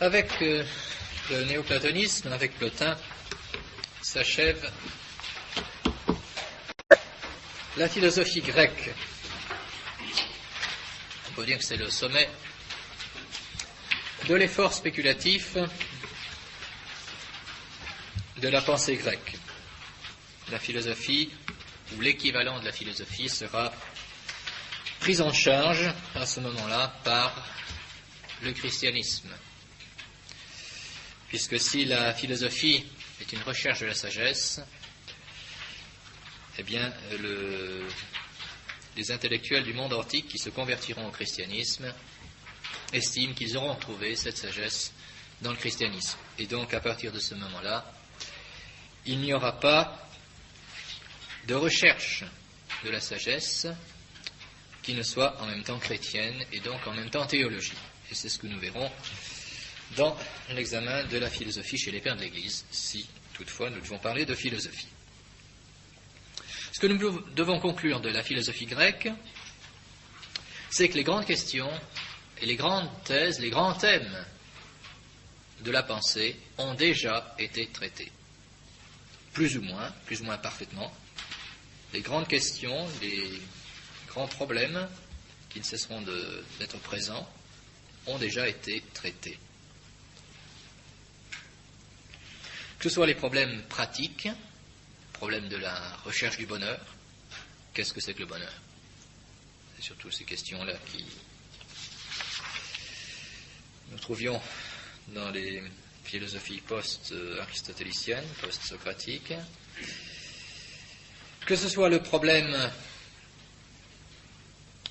Avec le néoplatonisme, avec Plotin, s'achève la philosophie grecque. On peut dire que c'est le sommet de l'effort spéculatif de la pensée grecque. La philosophie, ou l'équivalent de la philosophie, sera prise en charge à ce moment-là par le christianisme. Puisque si la philosophie est une recherche de la sagesse, eh bien, les intellectuels du monde antique qui se convertiront au christianisme estiment qu'ils auront trouvé cette sagesse dans le christianisme. Et donc, à partir de ce moment-là, il n'y aura pas de recherche de la sagesse qui ne soit en même temps chrétienne et donc en même temps théologie. Et c'est ce que nous verrons dans l'examen de la philosophie chez les pères de l'Église, si toutefois nous devons parler de philosophie. Ce que nous devons conclure de la philosophie grecque, c'est que les grandes questions et les grandes thèses, les grands thèmes de la pensée ont déjà été traités. Plus ou moins parfaitement. Les grandes questions, les grands problèmes qui ne cesseront d'être présents ont déjà été traités. Que ce soit les problèmes pratiques, problème de la recherche du bonheur, qu'est-ce que c'est que le bonheur? C'est surtout ces questions-là qui nous trouvions dans les philosophies post-aristotéliciennes, post-socratiques. Que ce soit le problème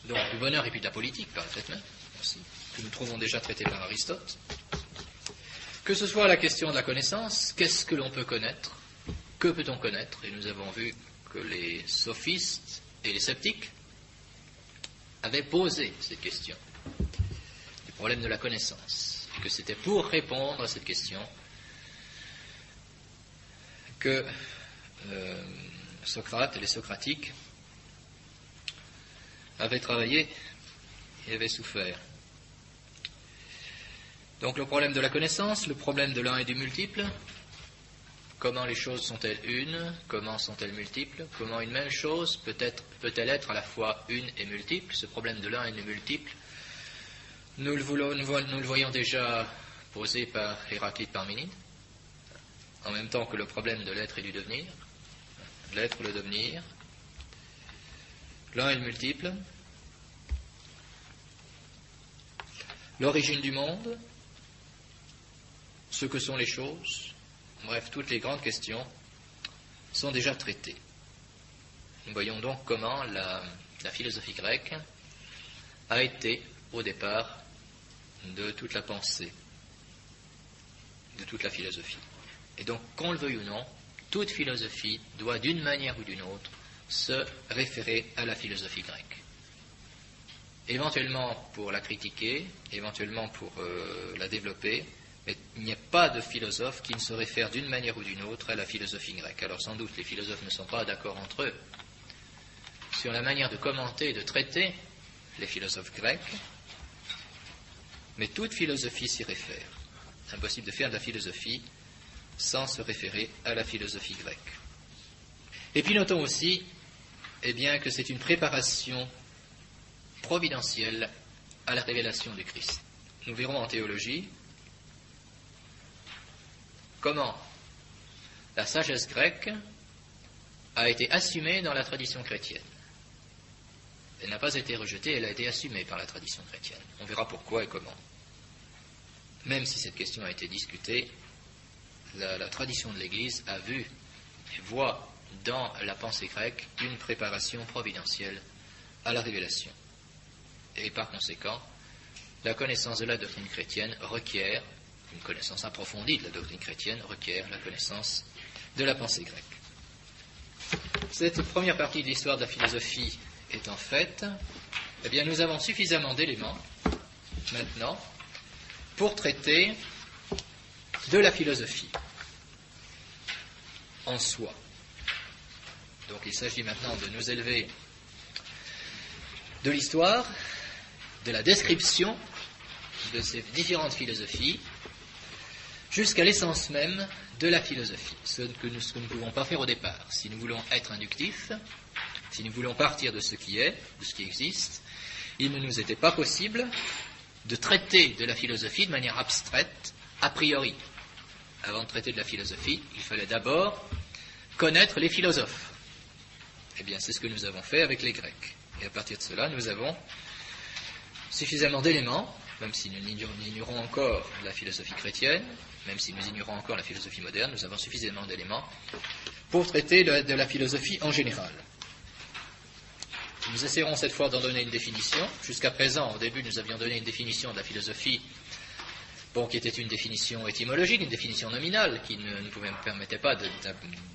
donc, du bonheur et puis de la politique, par le fait même, aussi, que nous trouvons déjà traité par Aristote. Que ce soit la question de la connaissance, qu'est-ce que l'on peut connaître? Que peut-on connaître? Et nous avons vu que les sophistes et les sceptiques avaient posé cette question, le problème de la connaissance, que c'était pour répondre à cette question que Socrate et les socratiques avaient travaillé et avaient souffert. Donc le problème de la connaissance, le problème de l'un et du multiple, comment les choses sont-elles une, comment sont-elles multiples, comment une même chose peut-elle être à la fois une et multiple, ce problème de l'un et du multiple, nous le voyons déjà posé par Héraclite Parménide, en même temps que le problème de l'être et du devenir, l'être, le devenir, l'un et le multiple, l'origine du monde, ce que sont les choses, bref, toutes les grandes questions sont déjà traitées. Nous voyons donc comment la philosophie grecque a été au départ de toute la pensée, de toute la philosophie. Et donc, qu'on le veuille ou non, toute philosophie doit d'une manière ou d'une autre se référer à la philosophie grecque. Éventuellement pour la critiquer, éventuellement pour la développer, mais il n'y a pas de philosophe qui ne se réfère d'une manière ou d'une autre à la philosophie grecque. Alors sans doute les philosophes ne sont pas d'accord entre eux sur la manière de commenter et de traiter les philosophes grecs, mais toute philosophie s'y réfère. C'est impossible de faire de la philosophie sans se référer à la philosophie grecque. Et puis notons aussi que c'est une préparation providentielle à la révélation du Christ. Nous verrons en théologie comment la sagesse grecque a été assumée dans la tradition chrétienne. Elle n'a pas été rejetée, elle a été assumée par la tradition chrétienne. On verra pourquoi et comment. Même si cette question a été discutée, la tradition de l'Église a vu et voit dans la pensée grecque une préparation providentielle à la révélation. Et par conséquent, la connaissance de la doctrine chrétienne requiert, une connaissance approfondie de la doctrine chrétienne requiert la connaissance de la pensée grecque. Cette première partie de l'histoire de la philosophie étant faite, nous avons suffisamment d'éléments maintenant pour traiter de la philosophie en soi. Donc il s'agit maintenant de nous élever de l'histoire, de la description de ces différentes philosophies jusqu'à l'essence même de la philosophie, ce que nous ne pouvons pas faire au départ. Si nous voulons être inductifs, si nous voulons partir de ce qui est, de ce qui existe, il ne nous était pas possible de traiter de la philosophie de manière abstraite, a priori. Avant de traiter de la philosophie, il fallait d'abord connaître les philosophes. Eh bien, c'est ce que nous avons fait avec les Grecs. Et à partir de cela, nous avons suffisamment d'éléments, même si nous ignorons encore la philosophie chrétienne, même si nous ignorons encore la philosophie moderne, nous avons suffisamment d'éléments pour traiter de la philosophie en général. Nous essaierons cette fois d'en donner une définition. Jusqu'à présent, au début, nous avions donné une définition de la philosophie, qui était une définition étymologique, une définition nominale, qui ne permettait pas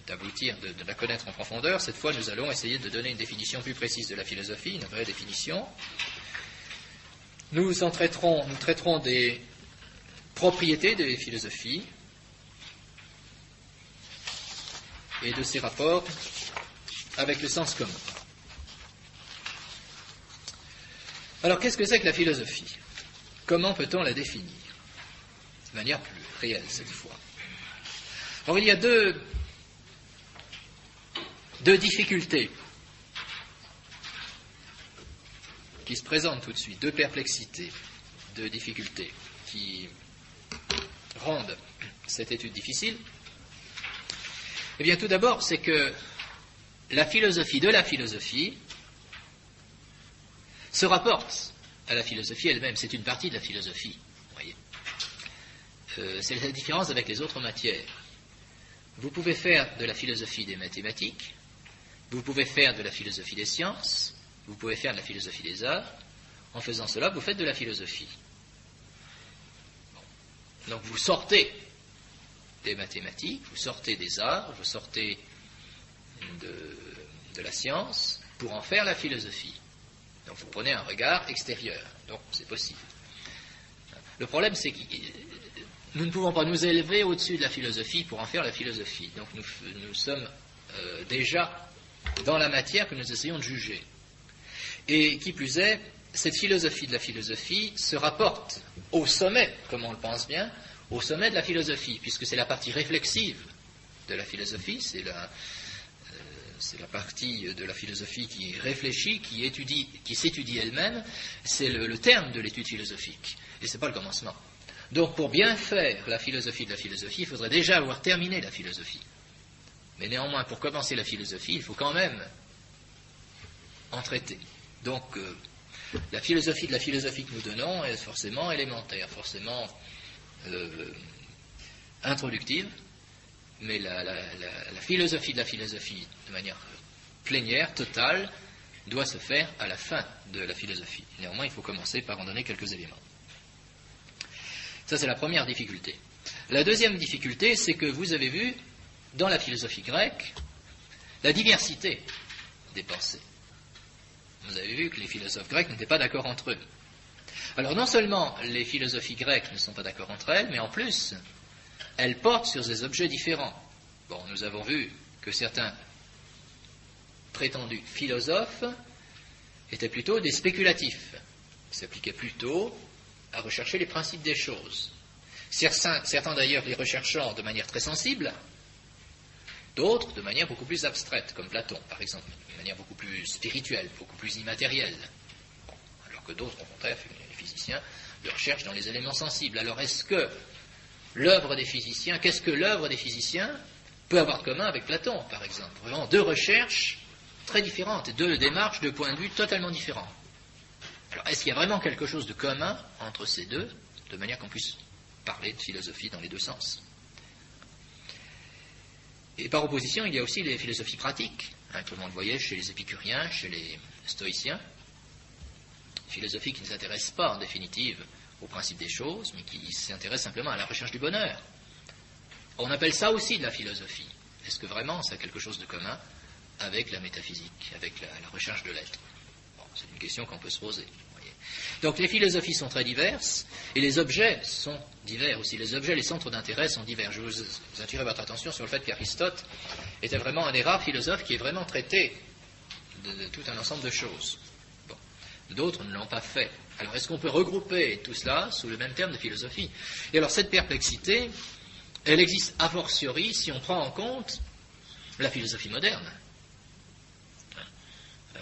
d'aboutir, de la connaître en profondeur. Cette fois, nous allons essayer de donner une définition plus précise de la philosophie, une vraie définition. Nous traiterons des propriétés des philosophies et de ses rapports avec le sens commun. Alors, qu'est-ce que c'est que la philosophie? Comment peut-on la définir? De manière plus réelle, cette fois. Alors, il y a deux difficultés qui se présentent tout de suite, deux perplexités, deux difficultés qui rendent cette étude difficile. Eh bien, tout d'abord, c'est que la philosophie de la philosophie se rapporte à la philosophie elle-même. C'est une partie de la philosophie, vous voyez. C'est la différence avec les autres matières. Vous pouvez faire de la philosophie des mathématiques, vous pouvez faire de la philosophie des sciences, vous pouvez faire de la philosophie des arts. En faisant cela, vous faites de la philosophie. Donc vous sortez des mathématiques, vous sortez des arts, vous sortez de la science pour en faire la philosophie. Donc vous prenez un regard extérieur. Donc c'est possible. Le problème, c'est que nous ne pouvons pas nous élever au-dessus de la philosophie pour en faire la philosophie. Donc nous sommes déjà dans la matière que nous essayons de juger. Et qui plus est, cette philosophie de la philosophie se rapporte au sommet, comme on le pense bien, au sommet de la philosophie, puisque c'est la partie réflexive de la philosophie, c'est la partie de la philosophie qui réfléchit, qui s'étudie elle-même, c'est le terme de l'étude philosophique, et ce n'est pas le commencement. Donc pour bien faire la philosophie de la philosophie, il faudrait déjà avoir terminé la philosophie. Mais néanmoins, pour commencer la philosophie, il faut quand même en traiter. Donc la philosophie de la philosophie que nous donnons est forcément élémentaire, forcément introductive, mais la philosophie de la philosophie, de manière plénière, totale, doit se faire à la fin de la philosophie. Néanmoins, il faut commencer par en donner quelques éléments. Ça, c'est la première difficulté. La deuxième difficulté, c'est que vous avez vu, dans la philosophie grecque, la diversité des pensées. Vous avez vu que les philosophes grecs n'étaient pas d'accord entre eux. Alors, non seulement les philosophies grecques ne sont pas d'accord entre elles, mais en plus, elles portent sur des objets différents. Bon, nous avons vu que certains prétendus philosophes étaient plutôt des spéculatifs. Ils s'appliquaient plutôt à rechercher les principes des choses. Certains d'ailleurs les recherchant de manière très sensible, d'autres de manière beaucoup plus abstraite, comme Platon par exemple, de manière beaucoup plus spirituelle, beaucoup plus immatérielle. Alors que d'autres, au contraire, les physiciens, le recherchent dans les éléments sensibles. Alors est-ce que qu'est-ce que l'œuvre des physiciens peut avoir de commun avec Platon, par exemple? Vraiment deux recherches très différentes, deux démarches, deux points de vue totalement différents. Alors, est-ce qu'il y a vraiment quelque chose de commun entre ces deux, de manière qu'on puisse parler de philosophie dans les deux sens? Et par opposition, il y a aussi les philosophies pratiques, comme on le voyait chez les épicuriens, chez les stoïciens, philosophies qui ne s'intéressent pas, en définitive, au principe des choses, mais qui s'intéressent simplement à la recherche du bonheur. On appelle ça aussi de la philosophie. Est-ce que vraiment ça a quelque chose de commun avec la métaphysique, avec la recherche de l'être? Bon, c'est une question qu'on peut se poser. Voyez. Donc les philosophies sont très diverses, et les objets sont divers aussi. Les objets, les centres d'intérêt sont divers. Je vous attirer votre attention sur le fait qu'Aristote était vraiment un des rares philosophes qui ait vraiment traité de tout un ensemble de choses. Bon. D'autres ne l'ont pas fait. Alors est-ce qu'on peut regrouper tout cela sous le même terme de philosophie? Et alors cette perplexité Elle existe a fortiori si on prend en compte la philosophie moderne.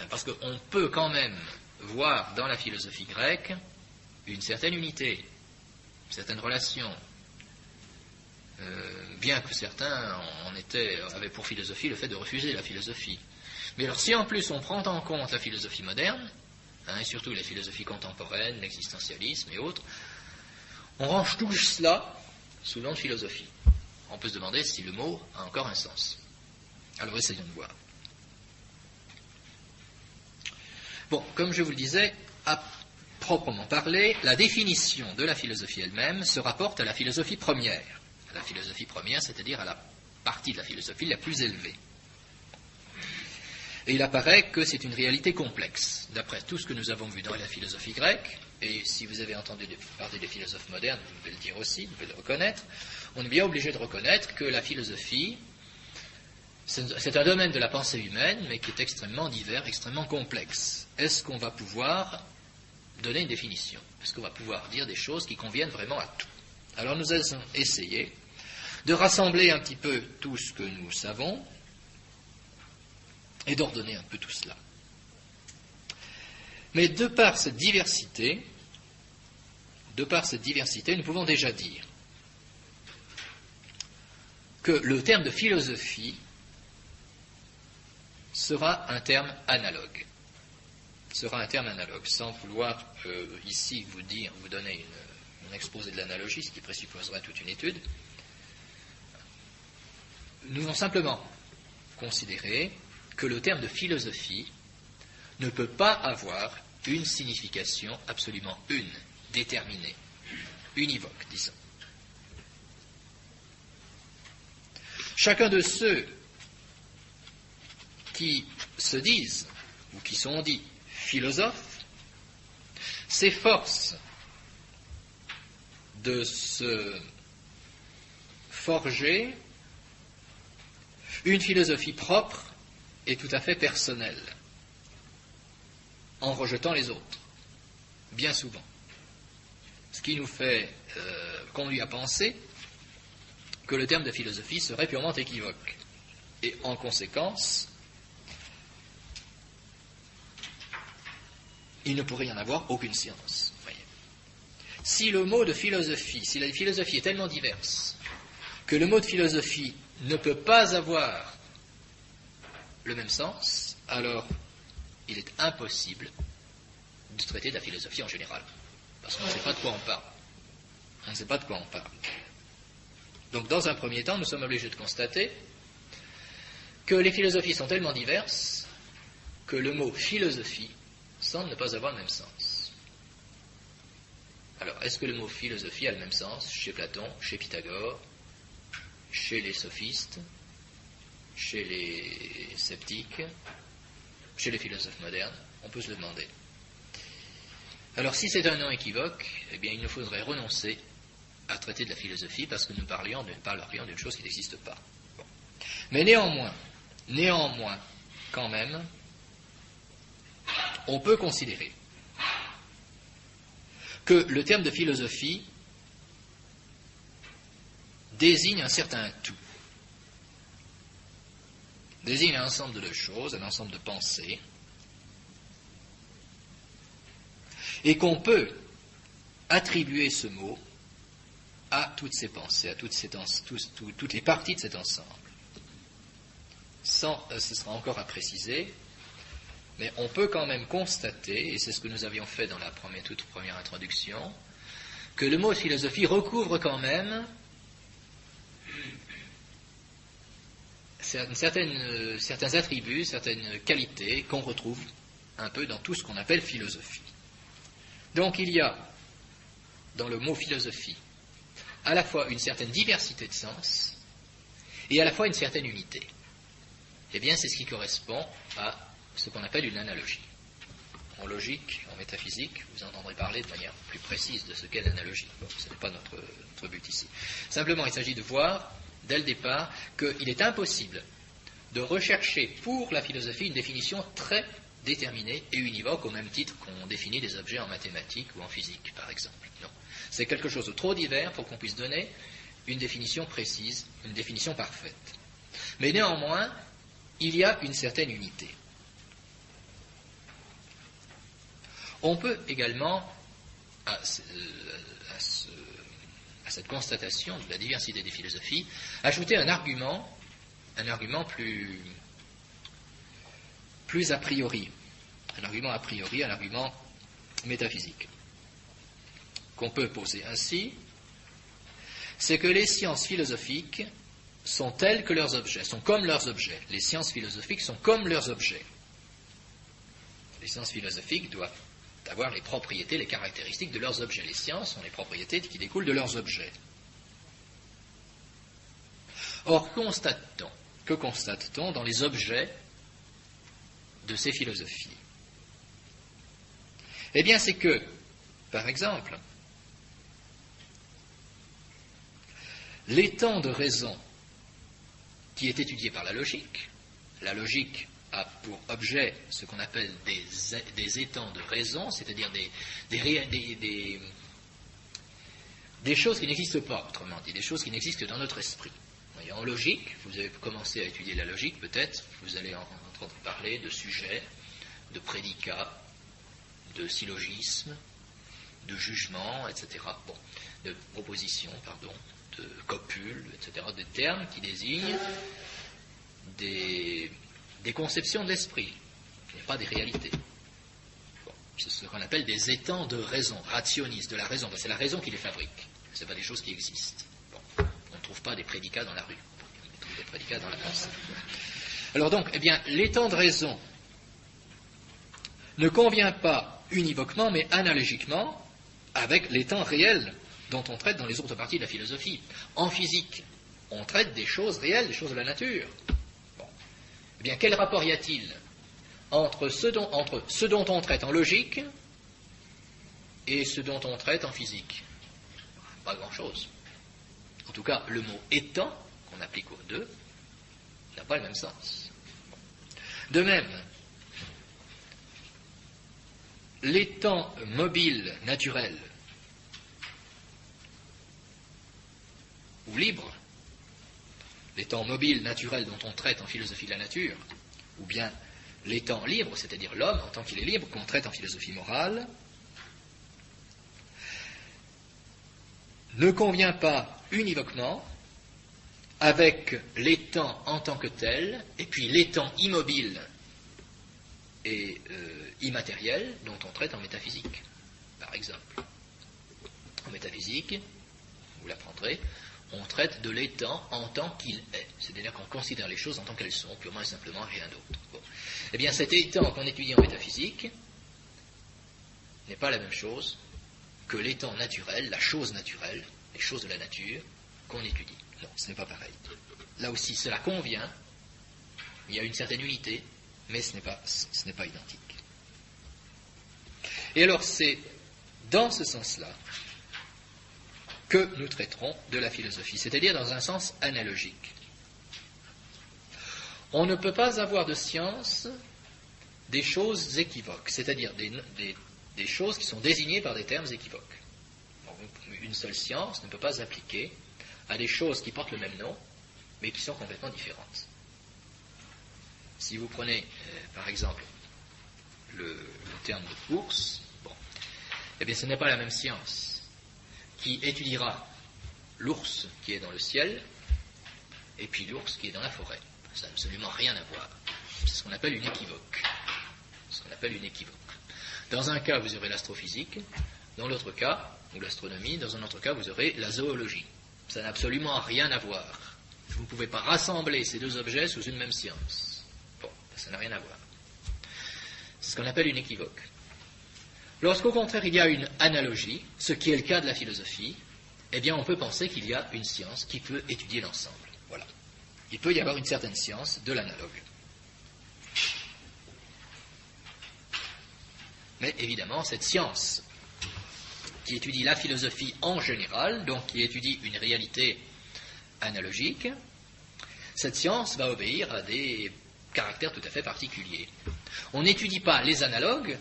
Parce qu'on peut quand même voir dans la philosophie grecque une certaine unité, une certaine relation, bien que certains avaient pour philosophie le fait de refuser la philosophie. Mais alors si en plus on prend en compte la philosophie moderne, et surtout les philosophies contemporaines, l'existentialisme et autres, on range tout cela sous le nom de philosophie. On peut se demander si le mot a encore un sens. Alors essayons de voir. Bon, comme je vous le disais, à proprement parler, la définition de la philosophie elle-même se rapporte à la philosophie première. À la philosophie première, c'est-à-dire à la partie de la philosophie la plus élevée. Et il apparaît que c'est une réalité complexe. D'après tout ce que nous avons vu dans la philosophie grecque, et si vous avez entendu parler des philosophes modernes, vous pouvez le dire aussi, vous pouvez le reconnaître, on est bien obligé de reconnaître que la philosophie, c'est un domaine de la pensée humaine, mais qui est extrêmement divers, extrêmement complexe. Est-ce qu'on va pouvoir donner une définition? Est-ce qu'on va pouvoir dire des choses qui conviennent vraiment à tout? Alors nous allons essayer de rassembler un petit peu tout ce que nous savons et d'ordonner un peu tout cela. Mais de par cette diversité, nous pouvons déjà dire que le terme de philosophie sera un terme analogue. Sans vouloir ici vous donner un exposé de l'analogie, ce qui présupposerait toute une étude. Nous allons simplement considérer que le terme de philosophie ne peut pas avoir une signification absolument déterminée, univoque, disons. Chacun de ceux qui se disent, ou qui sont dits, philosophes, s'efforcent de se forger une philosophie propre et tout à fait personnelle, en rejetant les autres, bien souvent. Ce qui nous fait conduire à penser que le terme de philosophie serait purement équivoque. Et en conséquence, il ne pourrait y en avoir aucune science. Voyez. Si le mot de philosophie, si la philosophie est tellement diverse, que le mot de philosophie ne peut pas avoir le même sens, alors il est impossible de traiter de la philosophie en général. Parce qu'on ne sait pas de quoi on parle. Donc, dans un premier temps, nous sommes obligés de constater que les philosophies sont tellement diverses que le mot philosophie semble ne pas avoir le même sens. Alors, est-ce que le mot philosophie a le même sens chez Platon, chez Pythagore, chez les sophistes, chez les sceptiques, chez les philosophes modernes? On peut se le demander. Alors, si c'est un nom équivoque, eh bien, il nous faudrait renoncer à traiter de la philosophie parce que nous parlerions d'une chose qui n'existe pas. Bon. Mais néanmoins, quand même, on peut considérer que le terme de philosophie désigne un certain tout, désigne un ensemble de choses, un ensemble de pensées, et qu'on peut attribuer ce mot à toutes ces pensées, à toutes les parties de cet ensemble. Ce sera encore à préciser, mais on peut quand même constater, et c'est ce que nous avions fait dans la toute première introduction, que le mot philosophie recouvre quand même certains attributs, certaines qualités qu'on retrouve un peu dans tout ce qu'on appelle philosophie. Donc il y a dans le mot philosophie à la fois une certaine diversité de sens et à la fois une certaine unité. Eh bien, c'est ce qui correspond à ce qu'on appelle une analogie. En logique, en métaphysique, vous entendrez parler de manière plus précise de ce qu'est l'analogie. Bon, ce n'est pas notre but ici. Simplement, il s'agit de voir, dès le départ, qu'il est impossible de rechercher pour la philosophie une définition très déterminée et univoque, au même titre qu'on définit des objets en mathématiques ou en physique, par exemple. Non. C'est quelque chose de trop divers pour qu'on puisse donner une définition précise, une définition parfaite. Mais néanmoins, il y a une certaine unité. On peut également, à cette constatation de la diversité des philosophies, ajouter un argument plus a priori, un argument métaphysique, qu'on peut poser ainsi, c'est que les sciences philosophiques sont telles que leurs objets, sont comme leurs objets. Les sciences philosophiques sont comme leurs objets. Les sciences philosophiques doivent avoir les propriétés, les caractéristiques de leurs objets. Les sciences sont les propriétés qui découlent de leurs objets. Or, que constate-t-on dans les objets de ces philosophies? Eh bien, c'est que, par exemple, l'étang de raison qui est étudié par la logique a pour objet ce qu'on appelle des étangs de raison, c'est-à-dire des choses qui n'existent pas, autrement dit, des choses qui n'existent que dans notre esprit. Et en logique, vous avez commencé à étudier la logique, peut-être, vous allez entendre parler de sujets, de prédicats, de syllogismes, de jugements, etc. Bon, de propositions, pardon, de copules, etc., des termes qui désignent des conceptions de l'esprit, qui n'est pas des réalités. Bon, c'est ce qu'on appelle des étangs de raison, rationistes, de la raison. C'est la raison qui les fabrique. Ce n'est pas des choses qui existent. Bon, on ne trouve pas des prédicats dans la rue. On trouve des prédicats dans la pensée. Alors donc, eh bien, l'étang de raison ne convient pas univoquement, mais analogiquement avec l'étang réel dont on traite dans les autres parties de la philosophie. En physique, on traite des choses réelles, des choses de la nature. Bon. Eh bien, quel rapport y a-t-il entre ce dont on traite en logique et ce dont on traite en physique? Pas grand-chose. En tout cas, le mot étant, qu'on applique aux deux, n'a pas le même sens. De même, l'étang mobile naturel ou libre, l'étang mobile naturel dont on traite en philosophie de la nature, ou bien l'étang libre, c'est-à-dire l'homme en tant qu'il est libre, qu'on traite en philosophie morale, ne convient pas univoquement avec l'étang en tant que tel, et puis l'étang immobile et immatériel dont on traite en métaphysique, par exemple. En métaphysique, vous l'apprendrez, on traite de l'étang en tant qu'il est, c'est-à-dire qu'on considère les choses en tant qu'elles sont, purement et simplement, rien d'autre. Bon. Eh bien, cet étang qu'on étudie en métaphysique n'est pas la même chose que l'étang naturel, la chose naturelle, les choses de la nature qu'on étudie. Non, ce n'est pas pareil. Là aussi, cela convient, il y a une certaine unité, mais ce n'est pas identique. Et alors, c'est dans ce sens-là que nous traiterons de la philosophie, c'est-à-dire dans un sens analogique. On ne peut pas avoir de science des choses équivoques, c'est-à-dire des choses qui sont désignées par des termes équivoques. Une seule science ne peut pas s'appliquer à des choses qui portent le même nom, mais qui sont complètement différentes. Si vous prenez, par exemple, le terme de bourse, eh bien ce n'est pas la même science qui étudiera l'ours qui est dans le ciel et puis l'ours qui est dans la forêt. Ça n'a absolument rien à voir. C'est ce qu'on appelle une équivoque. Dans un cas, vous aurez l'astrophysique, dans l'autre cas, ou l'astronomie, dans un autre cas, vous aurez la zoologie. Ça n'a absolument rien à voir. Vous ne pouvez pas rassembler ces deux objets sous une même science. Bon, ça n'a rien à voir. C'est ce qu'on appelle une équivoque. Lorsqu'au contraire il y a une analogie, ce qui est le cas de la philosophie, eh bien on peut penser qu'il y a une science qui peut étudier l'ensemble. Voilà. Il peut y avoir une certaine science de l'analogue. Mais évidemment, cette science qui étudie la philosophie en général, donc qui étudie une réalité analogique, cette science va obéir à des caractères tout à fait particuliers. On n'étudie pas les analogues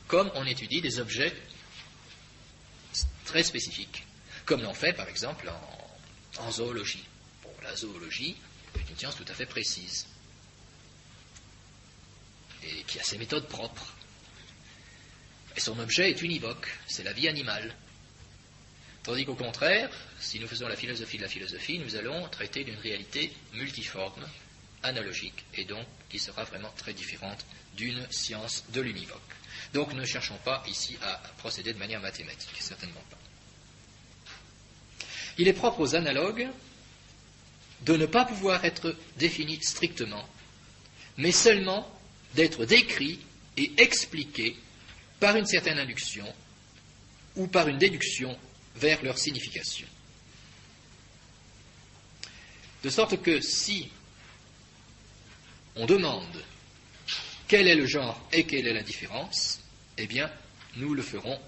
comme on étudie des objets très spécifiques, comme l'on fait par exemple en zoologie. Bon, la zoologie est une science tout à fait précise et qui a ses méthodes propres. Et son objet est univoque, c'est la vie animale. Tandis qu'au contraire, si nous faisons la philosophie de la philosophie, nous allons traiter d'une réalité multiforme, analogique, et donc qui sera vraiment très différente d'une science de l'univoque. Donc ne cherchons pas ici à procéder de manière mathématique, certainement pas. Il est propre aux analogues de ne pas pouvoir être définis strictement, mais seulement d'être décrits et expliqués par une certaine induction ou par une déduction vers leur signification. De sorte que si on demande quel est le genre et quelle est la différence, eh bien, nous le ferons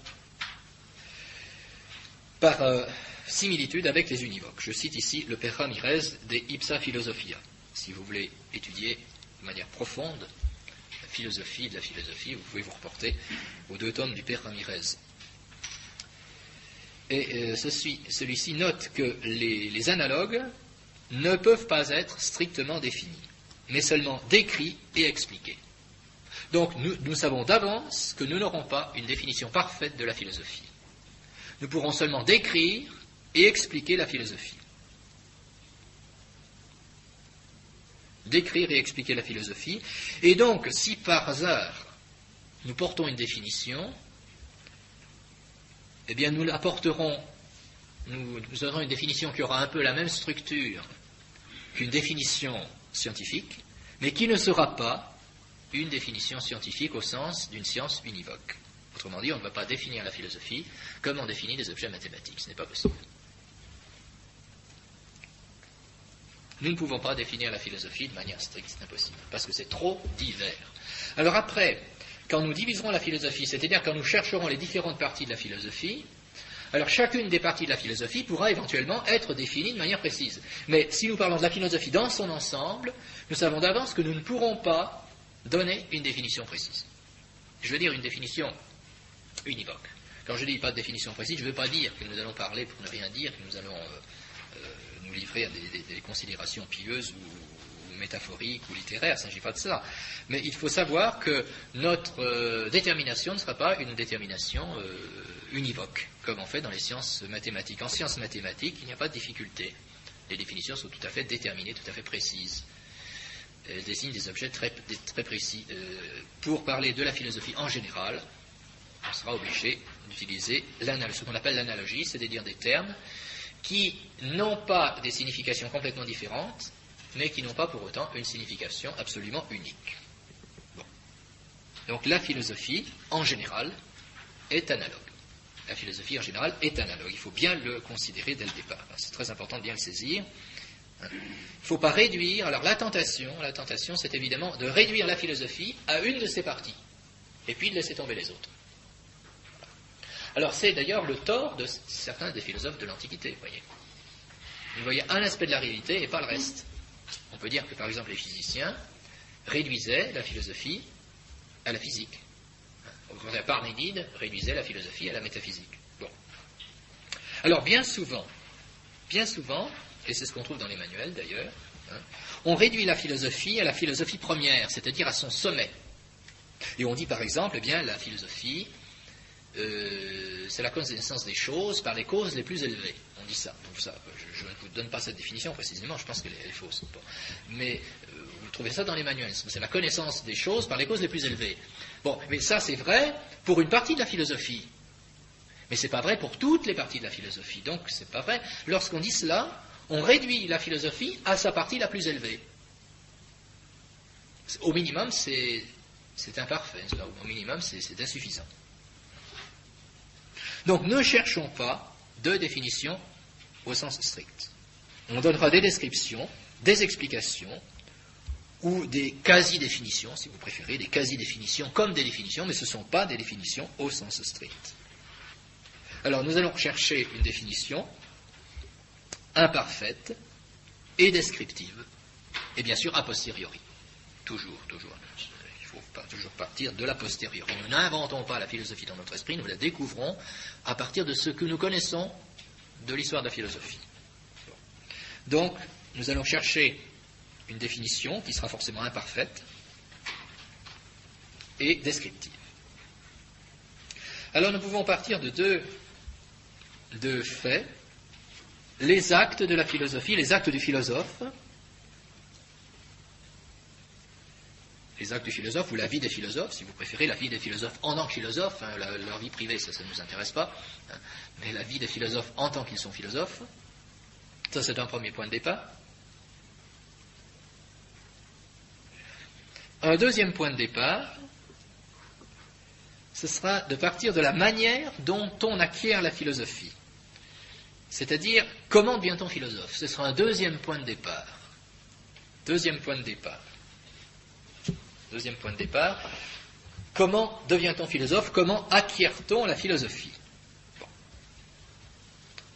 par similitude avec les univoques. Je cite ici le Père Ramirez de Ipsa Philosophia. Si vous voulez étudier de manière profonde la philosophie de la philosophie, vous pouvez vous reporter aux 2 tomes du Père Ramirez. Et celui-ci note que les analogues ne peuvent pas être strictement définis, mais seulement décrits et expliqués. Donc nous savons d'avance que nous n'aurons pas une définition parfaite de la philosophie. Nous pourrons seulement décrire et expliquer la philosophie. Décrire et expliquer la philosophie. Et donc, si par hasard nous portons une définition, eh bien nous l'apporterons, nous aurons une définition qui aura un peu la même structure qu'une définition scientifique, mais qui ne sera pas une définition scientifique au sens d'une science univoque. Autrement dit, on ne va pas définir la philosophie comme on définit des objets mathématiques. Ce n'est pas possible. Nous ne pouvons pas définir la philosophie de manière stricte, c'est impossible, parce que c'est trop divers. Alors après, quand nous diviserons la philosophie, c'est-à-dire quand nous chercherons les différentes parties de la philosophie, alors chacune des parties de la philosophie pourra éventuellement être définie de manière précise. Mais si nous parlons de la philosophie dans son ensemble, nous savons d'avance que nous ne pourrons pas donner une définition précise. Je veux dire une définition univoque. Quand je dis pas de définition précise, je ne veux pas dire que nous allons parler pour ne rien dire, que nous allons nous livrer à des considérations pieuses ou métaphoriques ou littéraires, il ne s'agit pas de ça. Mais il faut savoir que notre détermination ne sera pas une détermination univoque, comme on fait dans les sciences mathématiques. En sciences mathématiques, il n'y a pas de difficulté. Les définitions sont tout à fait déterminées, tout à fait précises. Elles désignent des objets très précis. Pour parler de la philosophie en général, on sera obligé d'utiliser ce qu'on appelle l'analogie, c'est-à-dire des termes qui n'ont pas des significations complètement différentes, mais qui n'ont pas pour autant une signification absolument unique. Bon. Donc la philosophie, en général, est analogue. La philosophie, en général, est analogue. Il faut bien le considérer dès le départ. C'est très important de bien le saisir. Il ne faut pas réduire. Alors la tentation, c'est évidemment de réduire la philosophie à une de ses parties, et puis de laisser tomber les autres. Alors c'est d'ailleurs le tort de certains des philosophes de l'Antiquité, vous voyez. Ils voyaient un aspect de la réalité et pas le reste. On peut dire que par exemple les physiciens réduisaient la philosophie à la physique. Au contraire, Parménide réduisait la philosophie à la métaphysique. Bon. Alors bien souvent, et c'est ce qu'on trouve dans les manuels d'ailleurs, on réduit la philosophie à la philosophie première, c'est-à-dire à son sommet. Et on dit par exemple, eh bien, la philosophie, c'est la connaissance des choses par les causes les plus élevées. On dit ça. Donc ça, je ne vous donne pas cette définition précisément, je pense qu'elle est fausse. Bon. Mais vous trouvez ça dans les manuels. C'est la connaissance des choses par les causes les plus élevées. Bon, mais ça c'est vrai pour une partie de la philosophie. Mais ce n'est pas vrai pour toutes les parties de la philosophie. Donc c'est pas vrai. Lorsqu'on dit cela, on réduit la philosophie à sa partie la plus élevée. Au minimum, c'est imparfait. Au minimum, c'est insuffisant. Donc ne cherchons pas de définition au sens strict. On donnera des descriptions, des explications, ou des quasi-définitions, si vous préférez, des quasi-définitions comme des définitions, mais ce ne sont pas des définitions au sens strict. Alors nous allons chercher une définition imparfaite et descriptive, et bien sûr a posteriori. Toujours. Il ne faut pas toujours partir de la posteriori. Nous n'inventons pas la philosophie dans notre esprit, nous la découvrons à partir de ce que nous connaissons de l'histoire de la philosophie. Donc, nous allons chercher une définition qui sera forcément imparfaite et descriptive. Alors, nous pouvons partir de deux faits. Les actes de la philosophie, les actes du philosophe, les actes du philosophe ou la vie des philosophes, si vous préférez, la vie des philosophes en tant que philosophes, hein, leur vie privée, ça ne nous intéresse pas, hein, mais la vie des philosophes en tant qu'ils sont philosophes, ça c'est un premier point de départ. Un deuxième point de départ, ce sera de partir de la manière dont on acquiert la philosophie. C'est-à-dire, comment devient-on philosophe? Ce sera un deuxième point de départ. Deuxième point de départ. Comment devient-on philosophe? Comment acquiert-on la philosophie? Bon.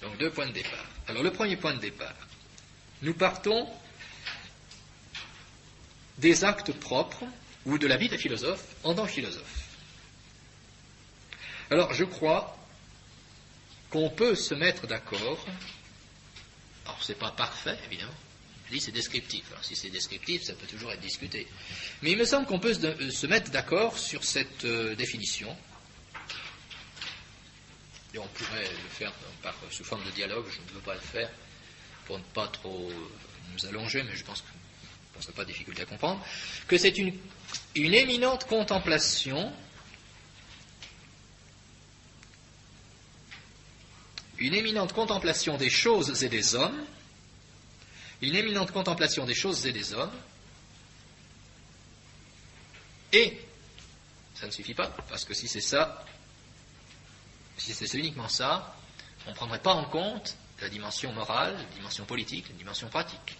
Donc, deux points de départ. Alors, le premier point de départ. Nous partons des actes propres ou de la vie des philosophes en tant que philosophes. Alors, je crois qu'on peut se mettre d'accord. Alors, ce n'est pas parfait, évidemment. Je dis c'est descriptif. Alors, si c'est descriptif, ça peut toujours être discuté. Mais il me semble qu'on peut se mettre d'accord sur cette définition. Et on pourrait le faire sous forme de dialogue. Je ne veux pas le faire pour ne pas trop nous allonger, mais je pense que ce ne serait pas de difficulté à comprendre. Que c'est une éminente contemplation. Une éminente contemplation des choses et des hommes, et ça ne suffit pas, parce que si c'est uniquement ça, on ne prendrait pas en compte la dimension morale, la dimension politique, la dimension pratique.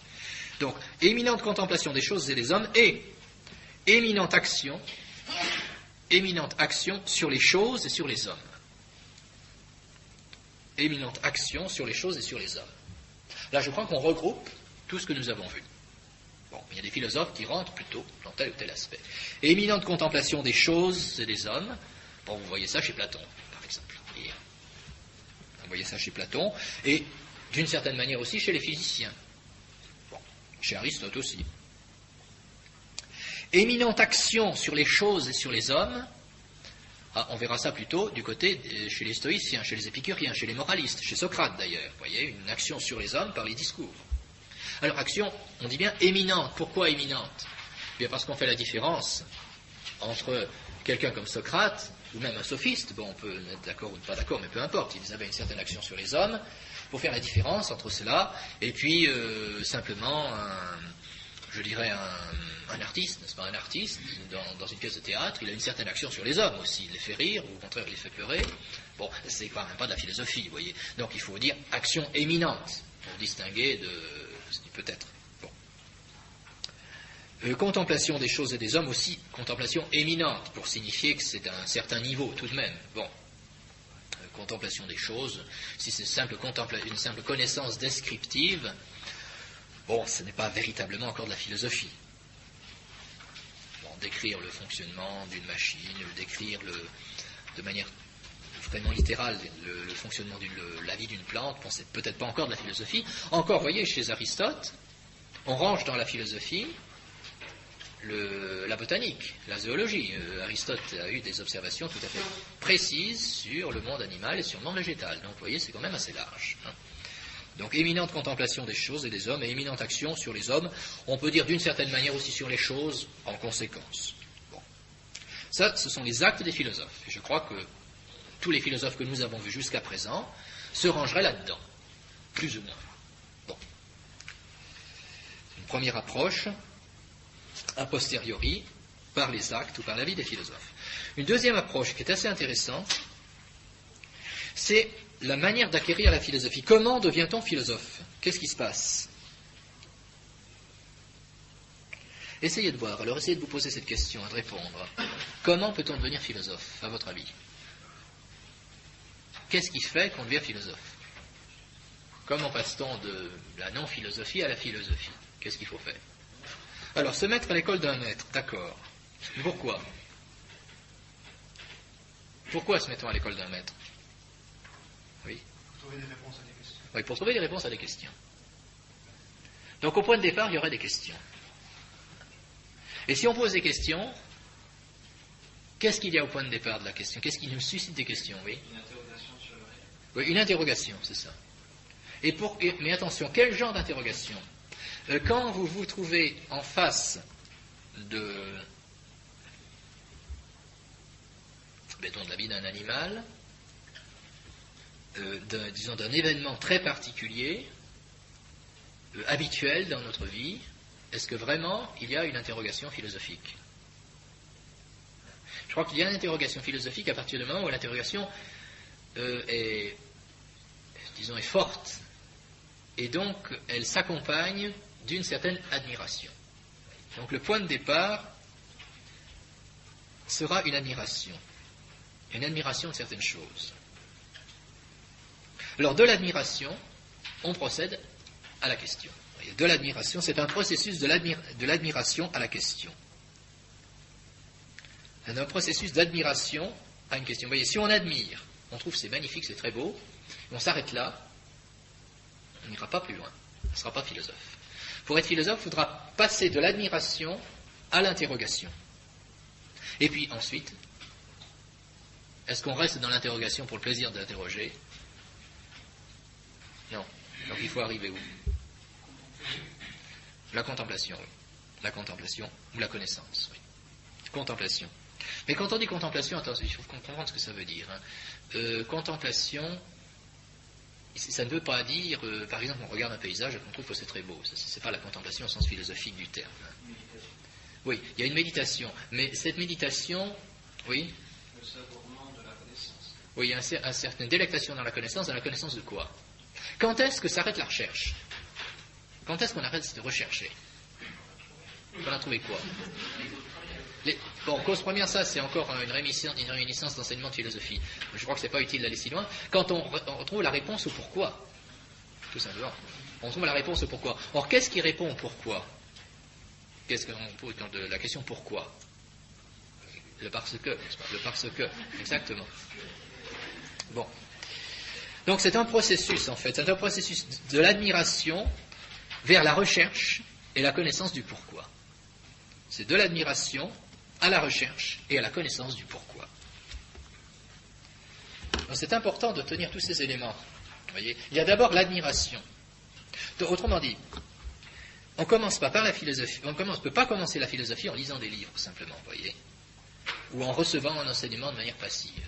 Donc, éminente contemplation des choses et des hommes, et éminente action sur les choses et sur les hommes. Éminente action sur les choses et sur les hommes. Là, je crois qu'on regroupe tout ce que nous avons vu. Bon, il y a des philosophes qui rentrent plutôt dans tel ou tel aspect. Éminente contemplation des choses et des hommes. Bon, vous voyez ça chez Platon, par exemple. Vous voyez ça chez Platon, et d'une certaine manière aussi chez les physiciens. Bon, chez Aristote aussi. Éminente action sur les choses et sur les hommes. Ah, on verra ça plutôt du côté chez les stoïciens, chez les épicuriens, chez les moralistes, chez Socrate d'ailleurs. Vous voyez, une action sur les hommes par les discours. Alors, action, on dit bien éminente. Pourquoi éminente? Bien parce qu'on fait la différence entre quelqu'un comme Socrate, ou même un sophiste, bon, on peut être d'accord ou pas d'accord, mais peu importe, ils avaient une certaine action sur les hommes, pour faire la différence entre cela, et puis simplement un artiste, n'est-ce pas? Un artiste, dans une pièce de théâtre, il a une certaine action sur les hommes aussi. Il les fait rire, ou au contraire, il les fait pleurer. Bon, c'est quand même pas de la philosophie, vous voyez. Donc, il faut dire action éminente, pour distinguer de ce qui peut être. Bon. Contemplation des choses et des hommes aussi, contemplation éminente, pour signifier que c'est un certain niveau, tout de même. Bon. Contemplation des choses, si c'est une simple connaissance descriptive, bon, ce n'est pas véritablement encore de la philosophie. Bon, décrire le fonctionnement d'une machine, décrire de manière vraiment littérale le fonctionnement la vie d'une plante, bon, c'est peut-être pas encore de la philosophie. Encore, vous voyez, chez Aristote, on range dans la philosophie la botanique, la zoologie. Aristote a eu des observations tout à fait précises sur le monde animal et sur le monde végétal. Donc, vous voyez, c'est quand même assez large. Hein. Donc, éminente contemplation des choses et des hommes, et éminente action sur les hommes, on peut dire d'une certaine manière aussi sur les choses en conséquence. Bon. Ça, ce sont les actes des philosophes. Et je crois que tous les philosophes que nous avons vus jusqu'à présent se rangeraient là-dedans, plus ou moins. Bon. Une première approche, a posteriori, par les actes ou par la vie des philosophes. Une deuxième approche qui est assez intéressante, c'est la manière d'acquérir la philosophie. Comment devient-on philosophe? Qu'est-ce qui se passe? Essayez de voir, alors essayez de vous poser cette question et de répondre. Comment peut-on devenir philosophe, à votre avis? Qu'est-ce qui fait qu'on devient philosophe? Comment passe-t-on de la non-philosophie à la philosophie? Qu'est-ce qu'il faut faire? Alors, se mettre à l'école d'un maître, d'accord. Mais pourquoi? Pourquoi se met-on à l'école d'un maître? Oui. Pour trouver des réponses à des questions. Oui, pour trouver des réponses à des questions. Donc au point de départ, il y aurait des questions. Et si on pose des questions, qu'est-ce qu'il y a au point de départ de la question? Qu'est-ce qui nous suscite des questions? Oui. Une interrogation sur le réel. Oui, une interrogation, c'est ça. Mais attention, quel genre d'interrogation? Quand vous vous trouvez en face de la vie d'un animal, disons d'un événement très particulier, habituel dans notre vie, est-ce que vraiment il y a une interrogation philosophique? Je crois qu'il y a une interrogation philosophique à partir du moment où l'interrogation est forte, et donc elle s'accompagne d'une certaine admiration. Donc le point de départ sera une admiration de certaines choses. Alors de l'admiration, on procède à la question. De l'admiration, c'est un processus de l'admiration à la question. C'est un processus d'admiration à une question. Vous voyez, si on admire, on trouve c'est magnifique, c'est très beau, et on s'arrête là, on n'ira pas plus loin. On ne sera pas philosophe. Pour être philosophe, il faudra passer de l'admiration à l'interrogation. Et puis ensuite, est-ce qu'on reste dans l'interrogation pour le plaisir d'interroger? Non. Donc il faut arriver où? La contemplation, oui. La contemplation ou la connaissance, oui. Contemplation. Mais quand on dit contemplation, attention, il faut comprendre ce que ça veut dire. Contemplation, ça ne veut pas dire, par exemple, on regarde un paysage et qu'on trouve que c'est très beau. Ce n'est pas la contemplation au sens philosophique du terme. Oui, il y a une méditation. Mais cette méditation, oui. Le savourement de la connaissance. Oui, il y a une certaine délectation dans la connaissance de quoi? Quand est-ce que s'arrête la recherche? Quand est-ce qu'on arrête de rechercher? On a trouvé quoi? Cause première, ça c'est encore une réminiscence d'enseignement de philosophie. Je crois que ce n'est pas utile d'aller si loin. Quand on trouve la réponse au pourquoi, tout simplement, on trouve la réponse au pourquoi. Or, qu'est-ce qui répond au pourquoi? Qu'est-ce qu'on pose dans la question pourquoi? Le parce que, n'est-ce pas? Le parce que, exactement. Bon. Donc c'est un processus, en fait. C'est un processus de l'admiration vers la recherche et la connaissance du pourquoi. C'est de l'admiration à la recherche et à la connaissance du pourquoi. Donc c'est important de tenir tous ces éléments. Vous voyez, il y a d'abord l'admiration. Autrement dit, on commence pas par la philosophie. On ne peut pas commencer la philosophie en lisant des livres, simplement, vous voyez, ou en recevant un enseignement de manière passive.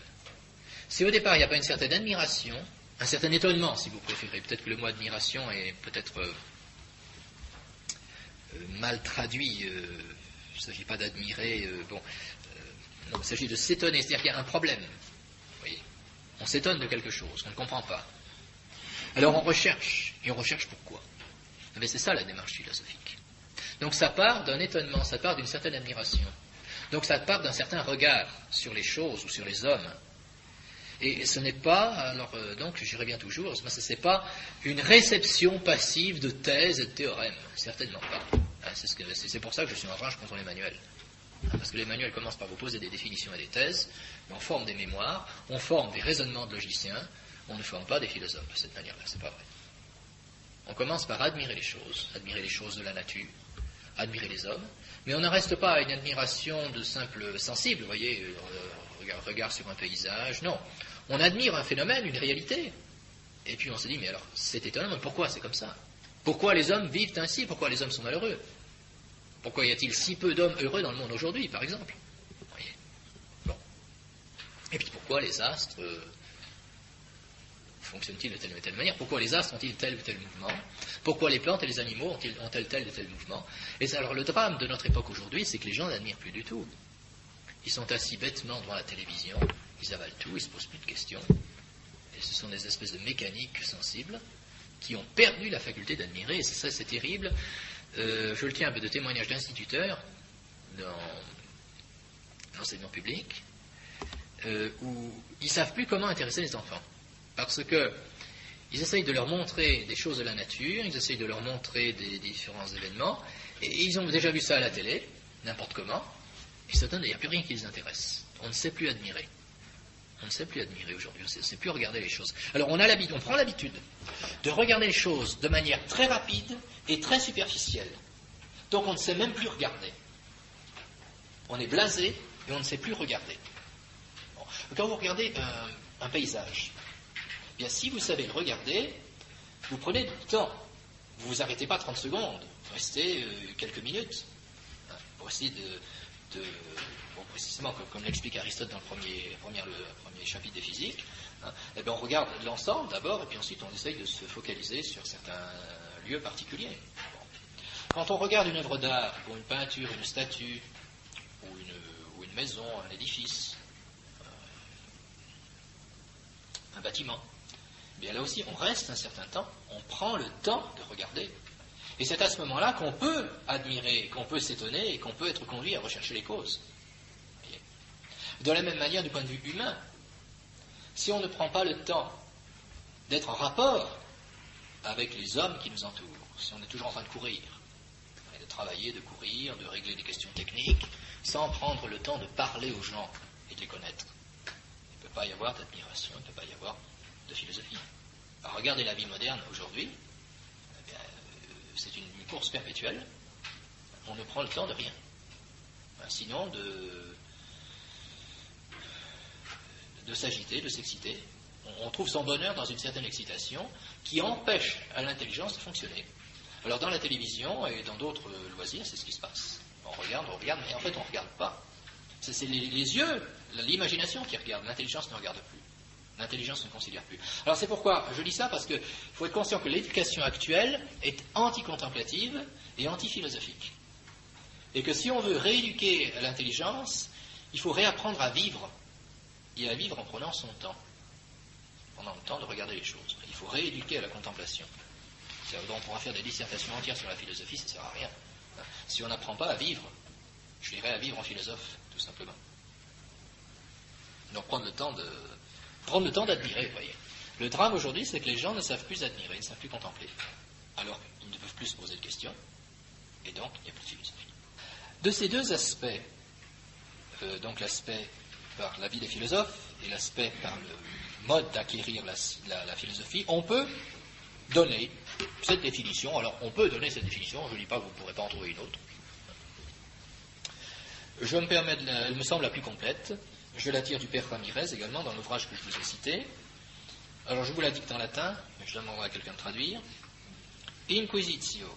Si au départ il n'y a pas une certaine admiration, un certain étonnement, si vous préférez, peut-être que le mot admiration est peut-être mal traduit. Il ne s'agit pas d'admirer, non, il s'agit de s'étonner, c'est-à-dire qu'il y a un problème. Vous voyez, on s'étonne de quelque chose, on ne comprend pas. Alors on recherche, et on recherche pourquoi? Mais c'est ça la démarche philosophique. Donc ça part d'un étonnement, ça part d'une certaine admiration. Donc ça part d'un certain regard sur les choses ou sur les hommes. Et ce n'est pas, donc j'y reviens toujours, ce n'est pas une réception passive de thèses et de théorèmes, certainement pas. C'est pour ça que je suis en rage contre les manuels. Parce que les manuels commencent par vous poser des définitions et des thèses, on forme des mémoires, on forme des raisonnements de logiciens, on ne forme pas des philosophes de cette manière-là, c'est pas vrai. On commence par admirer les choses de la nature, admirer les hommes, mais on ne reste pas à une admiration de simple sensible, vous voyez, regard sur un paysage, non. On admire un phénomène, une réalité, et puis on se dit, mais alors, c'est étonnant, mais pourquoi c'est comme ça? Pourquoi les hommes vivent ainsi? Pourquoi les hommes sont malheureux? Pourquoi y a-t-il si peu d'hommes heureux dans le monde aujourd'hui, par exemple? Vous voyez. Bon. Et puis pourquoi les astres fonctionnent-ils de telle ou telle manière? Pourquoi les astres ont-ils tel ou tel mouvement? Pourquoi les plantes et les animaux ont tel ou tel mouvement? Et alors le drame de notre époque aujourd'hui, c'est que les gens n'admirent plus du tout. Ils sont assis bêtement devant la télévision, ils avalent tout, ils ne se posent plus de questions. Et ce sont des espèces de mécaniques sensibles qui ont perdu la faculté d'admirer, et ça c'est terrible. Je le tiens un peu de témoignages d'instituteurs dans l'enseignement public, où ils ne savent plus comment intéresser les enfants. Parce que ils essayent de leur montrer des choses de la nature, ils essayent de leur montrer des différents événements, et ils ont déjà vu ça à la télé, n'importe comment, et ça donne, il n'y a plus rien qui les intéresse. On ne sait plus admirer. On ne sait plus admirer aujourd'hui, on ne sait plus regarder les choses. Alors on prend l'habitude de regarder les choses de manière très rapide et très superficielle. Donc on ne sait même plus regarder. On est blasé et on ne sait plus regarder. Bon. Quand vous regardez un paysage, eh bien, si vous savez le regarder, vous prenez du temps. Vous ne vous arrêtez pas 30 secondes, vous restez quelques minutes pour essayer précisément comme l'explique Aristote dans le premier chapitre des physiques, eh bien, on regarde l'ensemble d'abord et puis ensuite on essaye de se focaliser sur certains lieux particuliers. Bon. Quand on regarde une œuvre d'art, ou une peinture, une statue, ou une maison, un édifice, un bâtiment, eh bien là aussi on reste un certain temps, on prend le temps de regarder. Et c'est à ce moment-là qu'on peut admirer, qu'on peut s'étonner et qu'on peut être conduit à rechercher les causes. Voyez. De la même manière, du point de vue humain, si on ne prend pas le temps d'être en rapport avec les hommes qui nous entourent, si on est toujours en train de courir, de travailler, de courir, de régler des questions techniques, sans prendre le temps de parler aux gens et de les connaître, il ne peut pas y avoir d'admiration, il ne peut pas y avoir de philosophie. Alors, regardez la vie moderne aujourd'hui, eh bien, c'est une course perpétuelle, on ne prend le temps de rien. Sinon de s'agiter, de s'exciter. On trouve son bonheur dans une certaine excitation qui empêche à l'intelligence de fonctionner. Alors dans la télévision et dans d'autres loisirs, c'est ce qui se passe. On regarde, mais en fait on ne regarde pas. C'est les yeux, l'imagination qui regarde, l'intelligence ne regarde plus. L'intelligence ne considère plus. Alors c'est pourquoi je dis ça, parce qu'il faut être conscient que l'éducation actuelle est anti-contemplative et anti-philosophique. Et que si on veut rééduquer l'intelligence, il faut réapprendre à vivre. Et à vivre en prenant son temps. Pendant le temps de regarder les choses. Il faut rééduquer à la contemplation. On pourra faire des dissertations entières sur la philosophie, ça ne sert à rien. Si on n'apprend pas à vivre, je dirais à vivre en philosophe, tout simplement. Donc prendre le temps d'admirer, vous voyez. Le drame aujourd'hui, c'est que les gens ne savent plus admirer, ne savent plus contempler. Alors, ils ne peuvent plus se poser de questions, et donc il n'y a plus de philosophie. De ces deux aspects, donc l'aspect par la vie des philosophes et l'aspect par le mode d'acquérir la philosophie, on peut donner cette définition. Alors, on peut donner cette définition, je ne dis pas que vous ne pourrez pas en trouver une autre. Je me permets, elle me semble la plus complète. Je la tire du Père Ramirez également, dans l'ouvrage que je vous ai cité. Alors, je vous la dicte en latin, mais je demanderai à quelqu'un de traduire. Inquisitio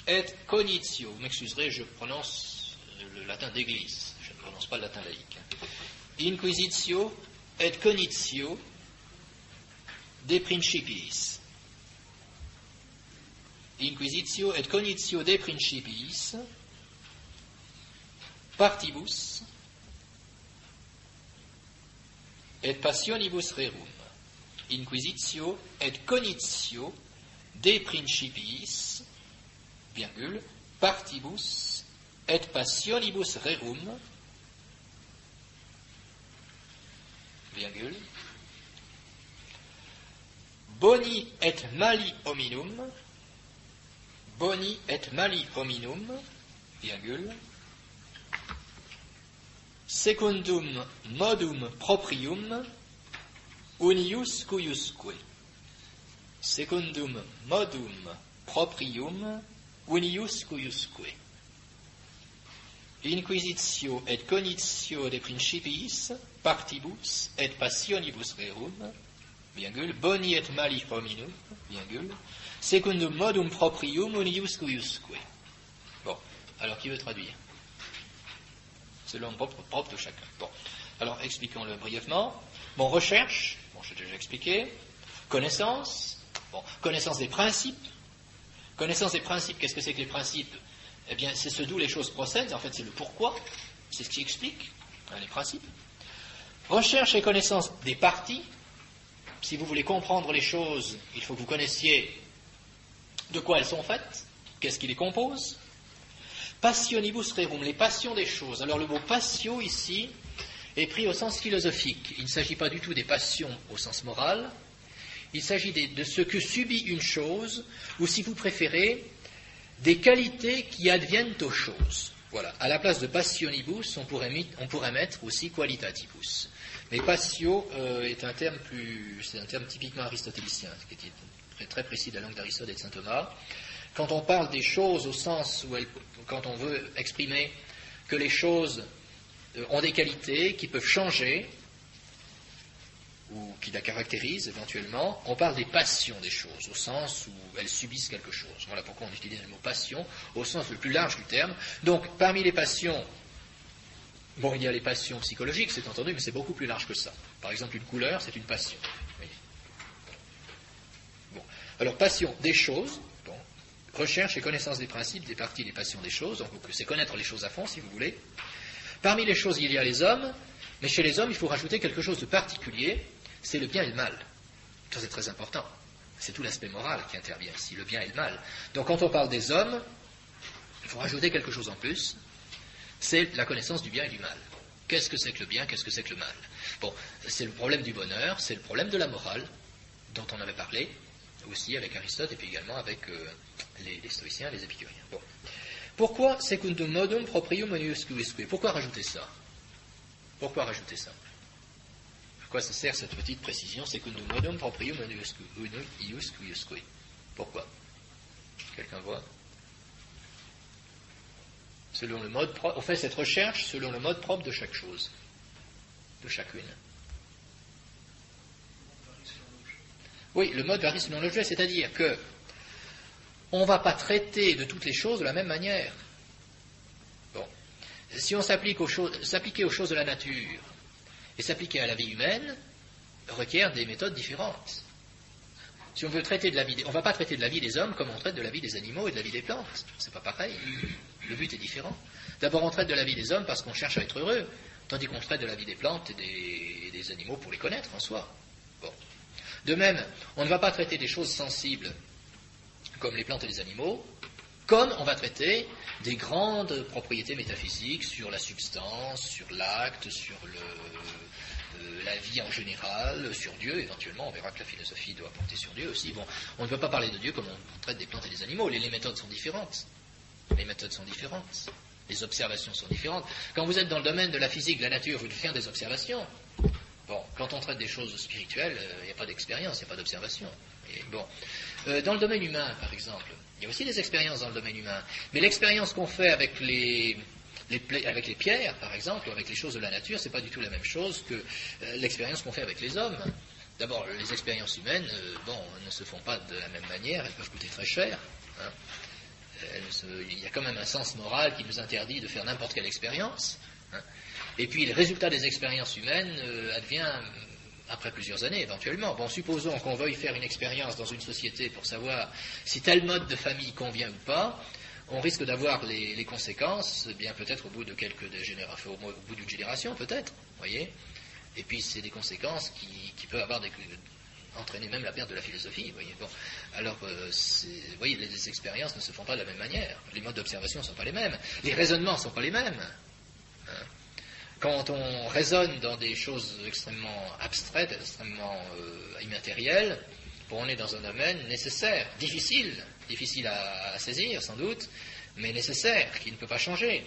et cognitio. Vous m'excuserez, je prononce le latin d'église, je ne prononce pas le latin laïque. Inquisitio et cognitio de principiis. Inquisitio et cognitio de principiis partibus et passionibus rerum. Inquisitio et cognitio de principiis, virgule, partibus et passionibus rerum, virgule, boni et mali hominum, virgule, secundum modum proprium, unius cuiusque. Secundum modum proprium, unius cuiusque. Inquisitio et cognitio de principiis, partibus et passionibus rerum, virgule, boni et mali hominum, virgule, secundum modum proprium, unius cuiusque. Bon, alors qui veut traduire? C'est l'homme propre de chacun. Bon, alors expliquons-le brièvement. Bon, recherche, bon, j'ai déjà expliqué. Connaissance, bon, connaissance des principes. Connaissance des principes, qu'est-ce que c'est que les principes? Eh bien, c'est ce d'où les choses procèdent, en fait, c'est le pourquoi, c'est ce qui explique les principes. Recherche et connaissance des parties. Si vous voulez comprendre les choses, il faut que vous connaissiez de quoi elles sont faites, qu'est-ce qui les compose. Passionibus rerum, les passions des choses. Alors le mot passio ici est pris au sens philosophique. Il ne s'agit pas du tout des passions au sens moral. Il s'agit de ce que subit une chose, ou si vous préférez, des qualités qui adviennent aux choses. Voilà. À la place de passionibus, on pourrait mettre aussi qualitatibus. Mais passio c'est un terme typiquement aristotélicien, qui est très, très précis de la langue d'Aristote et de saint Thomas. Quand on parle des choses au sens où quand on veut exprimer que les choses ont des qualités qui peuvent changer, ou qui la caractérisent éventuellement, on parle des passions des choses, au sens où elles subissent quelque chose. Voilà pourquoi on utilise le mot passion, au sens le plus large du terme. Donc, parmi les passions, bon, il y a les passions psychologiques, c'est entendu, mais c'est beaucoup plus large que ça. Par exemple, une couleur, c'est une passion. Oui. Bon. Alors, passion des choses, bon. Recherche et connaissance des principes, des parties des passions des choses, donc c'est connaître les choses à fond, si vous voulez. Parmi les choses, il y a les hommes, mais chez les hommes, il faut rajouter quelque chose de particulier, c'est le bien et le mal. Ça, c'est très important. C'est tout l'aspect moral qui intervient ici, le bien et le mal. Donc, quand on parle des hommes, il faut rajouter quelque chose en plus, c'est la connaissance du bien et du mal. Qu'est-ce que c'est que le bien, qu'est-ce que c'est que le mal? Bon, c'est le problème du bonheur, c'est le problème de la morale, dont on avait parlé, aussi avec Aristote, et puis également avec les stoïciens, les épicuriens. Bon. Pourquoi secundum modum proprium uniusque? Pourquoi rajouter ça? Pourquoi rajouter ça? À quoi ça sert cette petite précision? Secundum modum proprium uniusque. Pourquoi? Quelqu'un voit? Selon le mode propre, on fait cette recherche selon le mode propre de chaque chose, de chacune. Oui, le mode varie selon l'objet, c'est-à-dire que on ne va pas traiter de toutes les choses de la même manière. Bon. Si on s'appliquait aux choses de la nature et s'appliquer à la vie humaine, requiert des méthodes différentes. Si on veut traiter de la vie, on ne va pas traiter de la vie des hommes comme on traite de la vie des animaux et de la vie des plantes. C'est pas pareil. Le but est différent. D'abord, on traite de la vie des hommes parce qu'on cherche à être heureux, tandis qu'on traite de la vie des plantes et des animaux pour les connaître en soi. Bon. De même, on ne va pas traiter des choses sensibles comme les plantes et les animaux, comme on va traiter des grandes propriétés métaphysiques sur la substance, sur l'acte, sur la vie en général, sur Dieu, éventuellement. On verra que la philosophie doit porter sur Dieu aussi. Bon, on ne peut pas parler de Dieu comme on traite des plantes et des animaux. Les méthodes sont différentes. Les méthodes sont différentes. Les observations sont différentes. Quand vous êtes dans le domaine de la physique, de la nature, vous devez faire des observations. Bon, quand on traite des choses spirituelles, il n'y a pas d'expérience, il n'y a pas d'observation. Et bon, dans le domaine humain, par exemple, il y a aussi des expériences dans le domaine humain. Mais l'expérience qu'on fait avec les pierres, par exemple, ou avec les choses de la nature, c'est pas du tout la même chose que l'expérience qu'on fait avec les hommes. D'abord, les expériences humaines, ne se font pas de la même manière, elles peuvent coûter très cher. Hein. Il y a quand même un sens moral qui nous interdit de faire n'importe quelle expérience. Hein. Et puis, le résultat des expériences humaines advient après plusieurs années, éventuellement. Bon, supposons qu'on veuille faire une expérience dans une société pour savoir si tel mode de famille convient ou pas. On risque d'avoir les conséquences, bien peut-être au bout de au bout d'une génération, peut-être, voyez. Et puis c'est des conséquences qui peuvent entraîner même la perte de la philosophie, voyez. Bon, alors, vous voyez, les expériences ne se font pas de la même manière. Les modes d'observation ne sont pas les mêmes. Les raisonnements ne sont pas les mêmes. Hein. Quand on raisonne dans des choses extrêmement abstraites, extrêmement immatérielles, on est dans un domaine nécessaire, difficile à saisir sans doute, mais nécessaire, qui ne peut pas changer.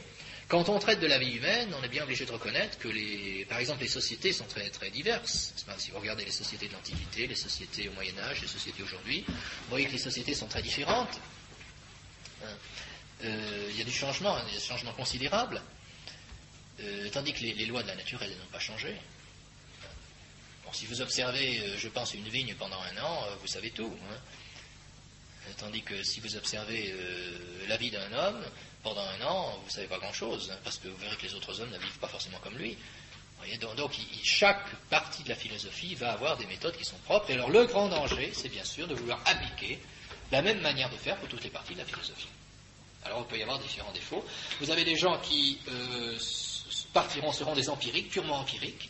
Quand on traite de la vie humaine, on est bien obligé de reconnaître que, par exemple, les sociétés sont très, très diverses. Si vous regardez les sociétés de l'Antiquité, les sociétés au Moyen-Âge, les sociétés aujourd'hui, vous voyez que les sociétés sont très différentes. Il y a des changements considérables, tandis que les lois de la nature, elles n'ont pas changé. Bon, si vous observez, je pense, une vigne pendant 1 an, vous savez tout. Hein. Tandis que si vous observez la vie d'un homme, pendant 1 an, vous ne savez pas grand-chose, hein, parce que vous verrez que les autres hommes ne vivent pas forcément comme lui. Voyez, donc chaque partie de la philosophie va avoir des méthodes qui sont propres, et alors le grand danger, c'est bien sûr de vouloir appliquer la même manière de faire pour toutes les parties de la philosophie. Alors il peut y avoir différents défauts. Vous avez des gens qui seront des empiriques, purement empiriques,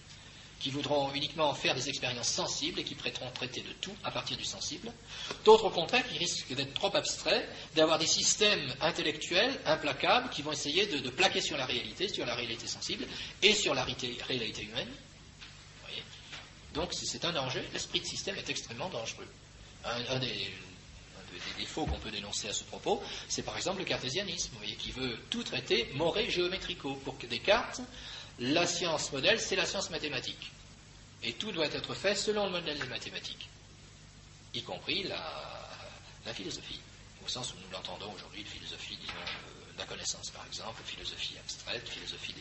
qui voudront uniquement faire des expériences sensibles et qui prêteront traiter de tout à partir du sensible. D'autres, au contraire, qui risquent d'être trop abstraits, d'avoir des systèmes intellectuels implacables qui vont essayer de plaquer sur la réalité sensible et sur la réalité humaine. Vous voyez. Donc c'est un danger. L'esprit de système est extrêmement dangereux. Un des défauts qu'on peut dénoncer à ce propos, c'est par exemple le cartésianisme, vous voyez, qui veut tout traiter more géométrico. Pour que Descartes, la science modèle, c'est la science mathématique. Et tout doit être fait selon le modèle des mathématiques, y compris la philosophie, au sens où nous l'entendons aujourd'hui, la philosophie, disons, de la connaissance par exemple, philosophie abstraite, philosophie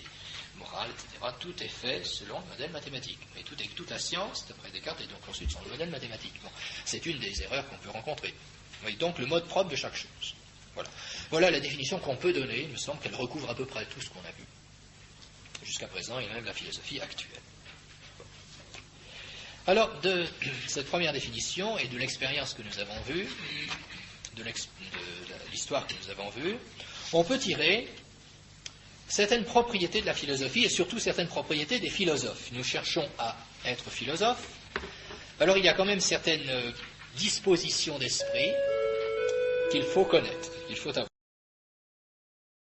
morale, etc. Tout est fait selon le modèle mathématique. Et toute la science, d'après Descartes, est donc construite sur le modèle mathématique. Bon, c'est une des erreurs qu'on peut rencontrer. Et donc le mode propre de chaque chose. Voilà la définition qu'on peut donner. Il me semble qu'elle recouvre à peu près tout ce qu'on a vu jusqu'à présent, et même la philosophie actuelle. Alors, de cette première définition et de l'expérience que nous avons vue, de l'histoire que nous avons vue, on peut tirer certaines propriétés de la philosophie et surtout certaines propriétés des philosophes. Nous cherchons à être philosophes. Alors, il y a quand même certaines dispositions d'esprit qu'il faut connaître, qu'il faut avoir.